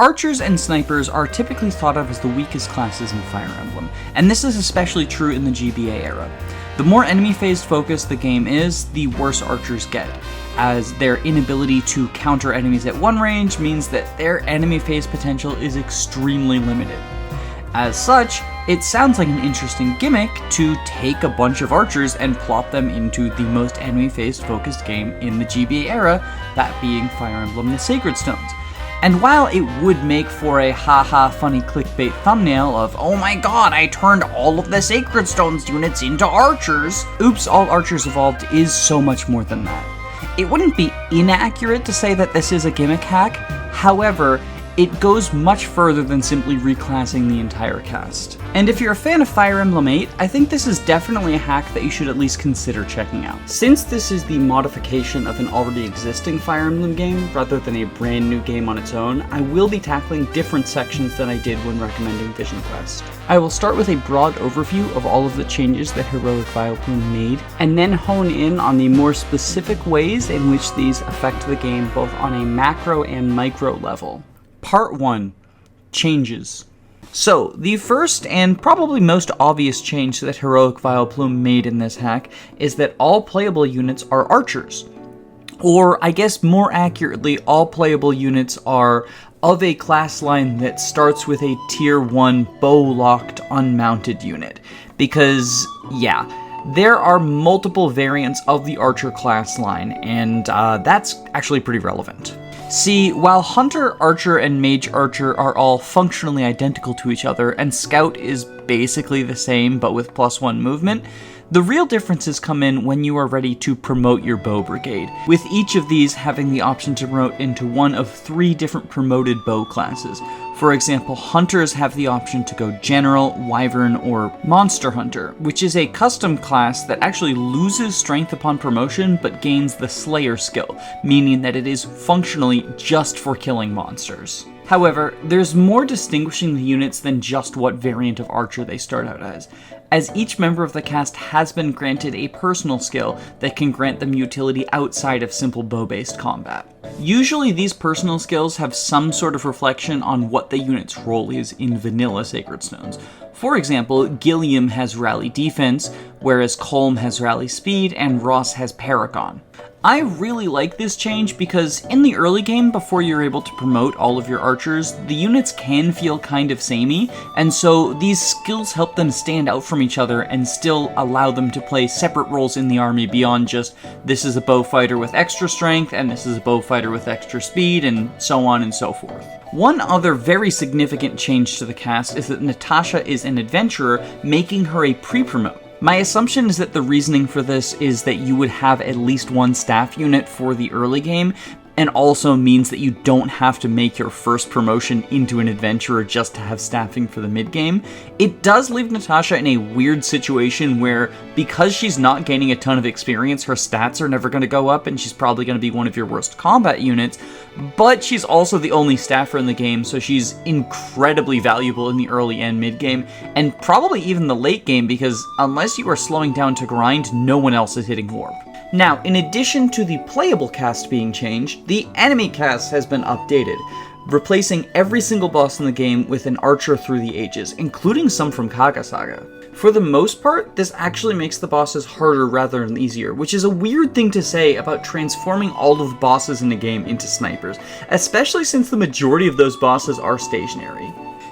Archers and snipers are typically thought of as the weakest classes in Fire Emblem, and this is especially true in the GBA era. The more enemy-phased focused the game is, the worse archers get, as their inability to counter enemies at one range means that their enemy phase potential is extremely limited. As such, it sounds like an interesting gimmick to take a bunch of archers and plop them into the most enemy-phase focused game in the GBA era, that being Fire Emblem The Sacred Stones. And while it would make for a haha funny clickbait thumbnail of, oh my god, I turned all of the Sacred Stones units into archers, Oops, All Archers Evolved is so much more than that. It wouldn't be inaccurate to say that this is a gimmick hack, however, it goes much further than simply reclassing the entire cast. And if you're a fan of Fire Emblem 8, I think this is definitely a hack that you should at least consider checking out. Since this is the modification of an already existing Fire Emblem game, rather than a brand new game on its own, I will be tackling different sections than I did when recommending Vision Quest. I will start with a broad overview of all of the changes that Heroic Vileplume made, and then hone in on the more specific ways in which these affect the game both on a macro and micro level. Part 1. Changes. So, the first and probably most obvious change that Heroic Vileplume made in this hack is that all playable units are archers. Or, I guess more accurately, all playable units are of a class line that starts with a Tier 1 bow-locked unmounted unit. Because, yeah, there are multiple variants of the archer class line, and that's actually pretty relevant. See, while Hunter, Archer, and Mage Archer are all functionally identical to each other, and Scout is basically the same but with +1 movement, the real differences come in when you are ready to promote your Bow Brigade, with each of these having the option to promote into one of 3 different promoted bow classes. For example, Hunters have the option to go General, Wyvern, or Monster Hunter, which is a custom class that actually loses strength upon promotion but gains the Slayer skill, meaning that it is functionally just for killing monsters. However, there's more distinguishing the units than just what variant of archer they start out as each member of the cast has been granted a personal skill that can grant them utility outside of simple bow-based combat. Usually these personal skills have some sort of reflection on what the unit's role is in vanilla Sacred Stones. For example, Gilliam has Rally Defense, whereas Colm has Rally Speed, and Ross has Paragon. I really like this change because in the early game, before you're able to promote all of your archers, the units can feel kind of samey, and so these skills help them stand out from each other and still allow them to play separate roles in the army beyond just, this is a bow fighter with extra strength, and this is a bow fighter with extra speed, and so on and so forth. One other very significant change to the cast is that Natasha is an adventurer, making her a pre-promote. My assumption is that the reasoning for this is that you would have at least one staff unit for the early game, and also means that you don't have to make your first promotion into an adventurer just to have staffing for the mid-game. It does leave Natasha in a weird situation where, because she's not gaining a ton of experience, her stats are never going to go up, and she's probably going to be one of your worst combat units, but she's also the only staffer in the game, so she's incredibly valuable in the early and mid-game, and probably even the late game, because unless you are slowing down to grind, no one else is hitting warp. Now, in addition to the playable cast being changed, the enemy cast has been updated, replacing every single boss in the game with an archer through the ages, including some from Kagasaga. For the most part, this actually makes the bosses harder rather than easier, which is a weird thing to say about transforming all of the bosses in the game into snipers, especially since the majority of those bosses are stationary.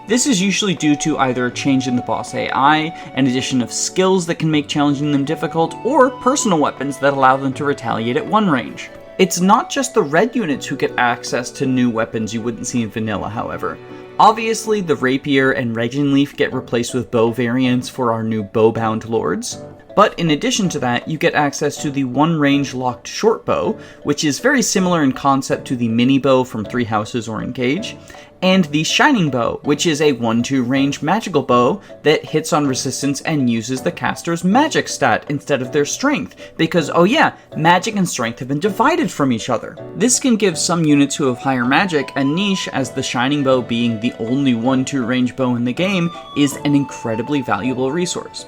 This is usually due to either a change in the boss AI, an addition of skills that can make challenging them difficult, or personal weapons that allow them to retaliate at one range. It's not just the red units who get access to new weapons you wouldn't see in vanilla, however. Obviously, the Rapier and Regen Leaf get replaced with bow variants for our new bow-bound lords. But in addition to that, you get access to the one-range locked short bow, which is very similar in concept to the mini bow from Three Houses or Engage, and the Shining Bow, which is a 1-2 range magical bow that hits on resistance and uses the caster's magic stat instead of their strength, because oh yeah, magic and strength have been divided from each other. This can give some units who have higher magic a niche, as the Shining Bow, being the only 1-2 range bow in the game, is an incredibly valuable resource.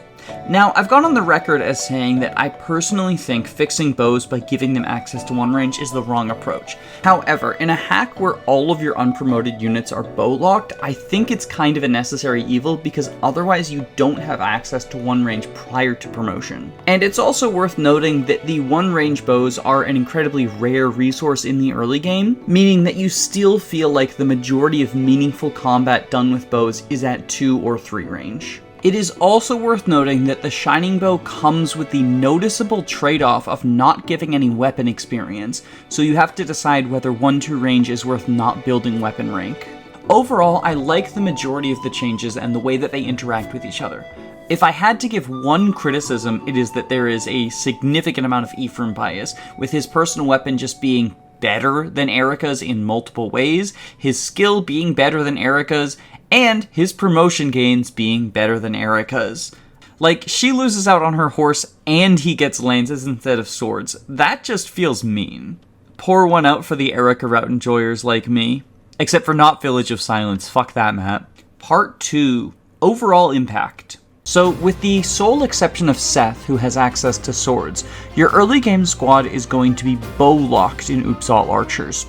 Now, I've gone on the record as saying that I personally think fixing bows by giving them access to one range is the wrong approach. However, in a hack where all of your unpromoted units are bow locked, I think it's kind of a necessary evil because otherwise you don't have access to one range prior to promotion. And it's also worth noting that the one range bows are an incredibly rare resource in the early game, meaning that you still feel like the majority of meaningful combat done with bows is at 2 or 3 range. It is also worth noting that the Shining Bow comes with the noticeable trade-off of not giving any weapon experience, so you have to decide whether 1-2 range is worth not building weapon rank. Overall, I like the majority of the changes and the way that they interact with each other. If I had to give one criticism, it is that there is a significant amount of Ephraim bias, with his personal weapon just being better than Erica's in multiple ways, his skill being better than Erica's, and his promotion gains being better than Erica's. Like, she loses out on her horse and he gets lances instead of swords. That just feels mean. Pour one out for the Erica route enjoyers like me. Except for not Village of Silence, fuck that map. Part 2. Overall impact. So, with the sole exception of Seth, who has access to swords, your early game squad is going to be bow-locked in Uppsala Archers.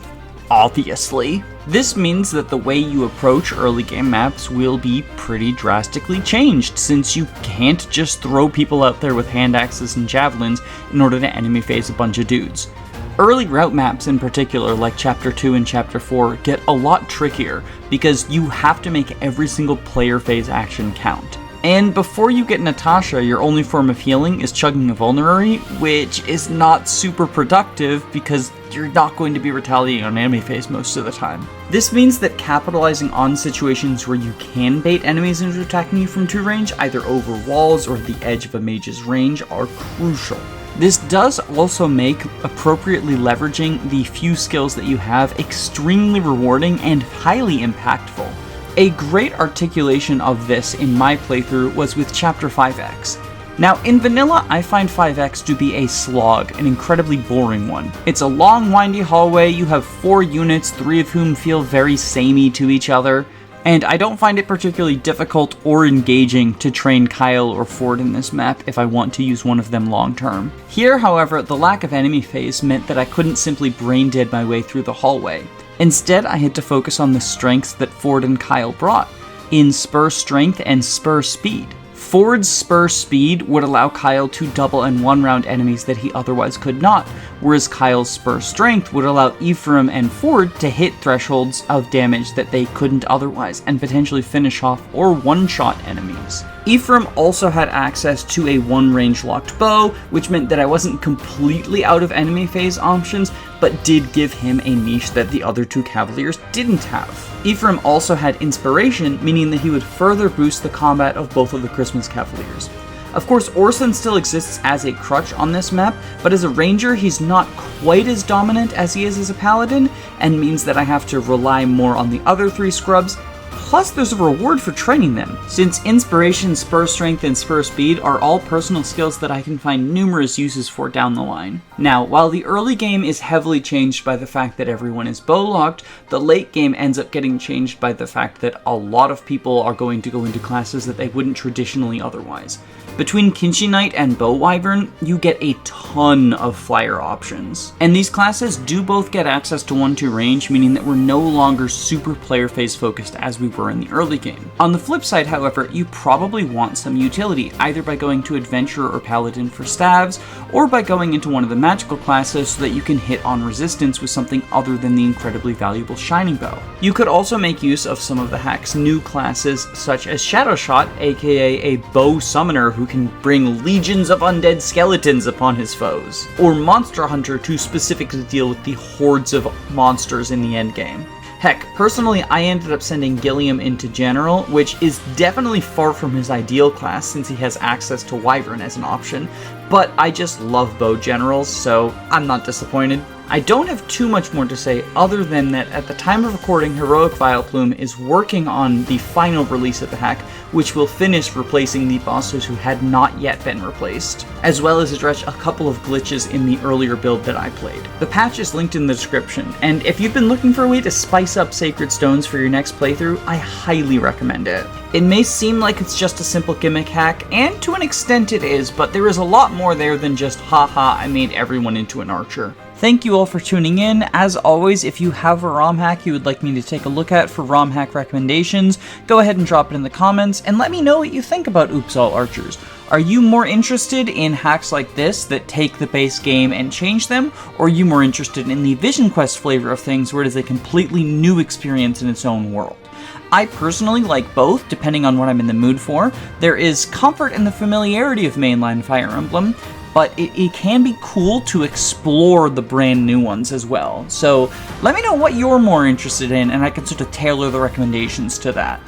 Obviously. This means that the way you approach early game maps will be pretty drastically changed, since you can't just throw people out there with hand axes and javelins in order to enemy phase a bunch of dudes. Early route maps in particular, like Chapter 2 and Chapter 4, get a lot trickier, because you have to make every single player phase action count. And before you get Natasha, your only form of healing is chugging a vulnerary, which is not super productive because you're not going to be retaliating on enemy phase most of the time. This means that capitalizing on situations where you can bait enemies into attacking you from 2 range, either over walls or at the edge of a mage's range, are crucial. This does also make appropriately leveraging the few skills that you have extremely rewarding and highly impactful. A great articulation of this in my playthrough was with Chapter 5X. Now, in vanilla, I find 5X to be a slog, an incredibly boring one. It's a long, windy hallway, you have 4 units, 3 of whom feel very samey to each other, and I don't find it particularly difficult or engaging to train Kyle or Ford in this map if I want to use one of them long term. Here, however, the lack of enemy phase meant that I couldn't simply brain dead my way through the hallway. Instead, I had to focus on the strengths that Ford and Kyle brought, in Spur Strength and Spur Speed. Ford's Spur Speed would allow Kyle to double and one-round enemies that he otherwise could not, whereas Kyle's Spur Strength would allow Ephraim and Ford to hit thresholds of damage that they couldn't otherwise, and potentially finish off or one-shot enemies. Ephraim also had access to a one-range locked bow, which meant that I wasn't completely out of enemy phase options, but did give him a niche that the other 2 Cavaliers didn't have. Ephraim also had Inspiration, meaning that he would further boost the combat of both of the Christmas Cavaliers. Of course, Orson still exists as a crutch on this map, but as a ranger he's not quite as dominant as he is as a paladin, and means that I have to rely more on the other 3 scrubs. Plus, there's a reward for training them, since Inspiration, Spur Strength, and Spur Speed are all personal skills that I can find numerous uses for down the line. Now, while the early game is heavily changed by the fact that everyone is bow-locked, the late game ends up getting changed by the fact that a lot of people are going to go into classes that they wouldn't traditionally otherwise. Between Kinshi Knight and Bow Wyvern, you get a ton of flyer options. And these classes do both get access to 1-2 range, meaning that we're no longer super player phase focused as we were in the early game. On the flip side, however, you probably want some utility, either by going to Adventurer or Paladin for staves, or by going into one of the magical classes so that you can hit on resistance with something other than the incredibly valuable Shining Bow. You could also make use of some of the hack's new classes, such as Shadow Shot, aka a bow summoner who can bring legions of undead skeletons upon his foes, or Monster Hunter to specifically deal with the hordes of monsters in the endgame. Heck, personally, I ended up sending Gilliam into General, which is definitely far from his ideal class since he has access to Wyvern as an option, but I just love bow generals, so I'm not disappointed. I don't have too much more to say other than that at the time of recording, Heroic Vileplume is working on the final release of the hack, which will finish replacing the bosses who had not yet been replaced, as well as address a couple of glitches in the earlier build that I played. The patch is linked in the description, and if you've been looking for a way to spice up Sacred Stones for your next playthrough, I highly recommend it. It may seem like it's just a simple gimmick hack, and to an extent it is, but there is a lot more there than just haha, I made everyone into an archer. Thank you all for tuning in. As always, if you have a ROM hack you would like me to take a look at for Romhack Recommendations, go ahead and drop it in the comments, and let me know what you think about Oops All Archers. Are you more interested in hacks like this that take the base game and change them, or are you more interested in the Vision Quest flavor of things where it is a completely new experience in its own world? I personally like both, depending on what I'm in the mood for. There is comfort in the familiarity of mainline Fire Emblem, but it can be cool to explore the brand new ones as well. So let me know what you're more interested in, and I can sort of tailor the recommendations to that.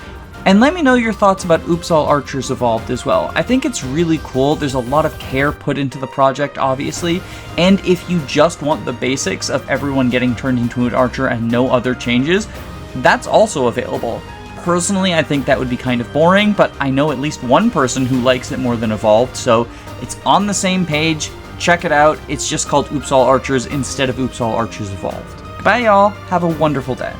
And let me know your thoughts about Oops All Archers Evolved as well. I think it's really cool. There's a lot of care put into the project, obviously, and if you just want the basics of everyone getting turned into an archer and no other changes, that's also available. Personally, I think that would be kind of boring, but I know at least one person who likes it more than Evolved, so it's on the same page. Check it out. It's just called Oops All Archers instead of Oops All Archers Evolved. Goodbye, y'all. Have a wonderful day.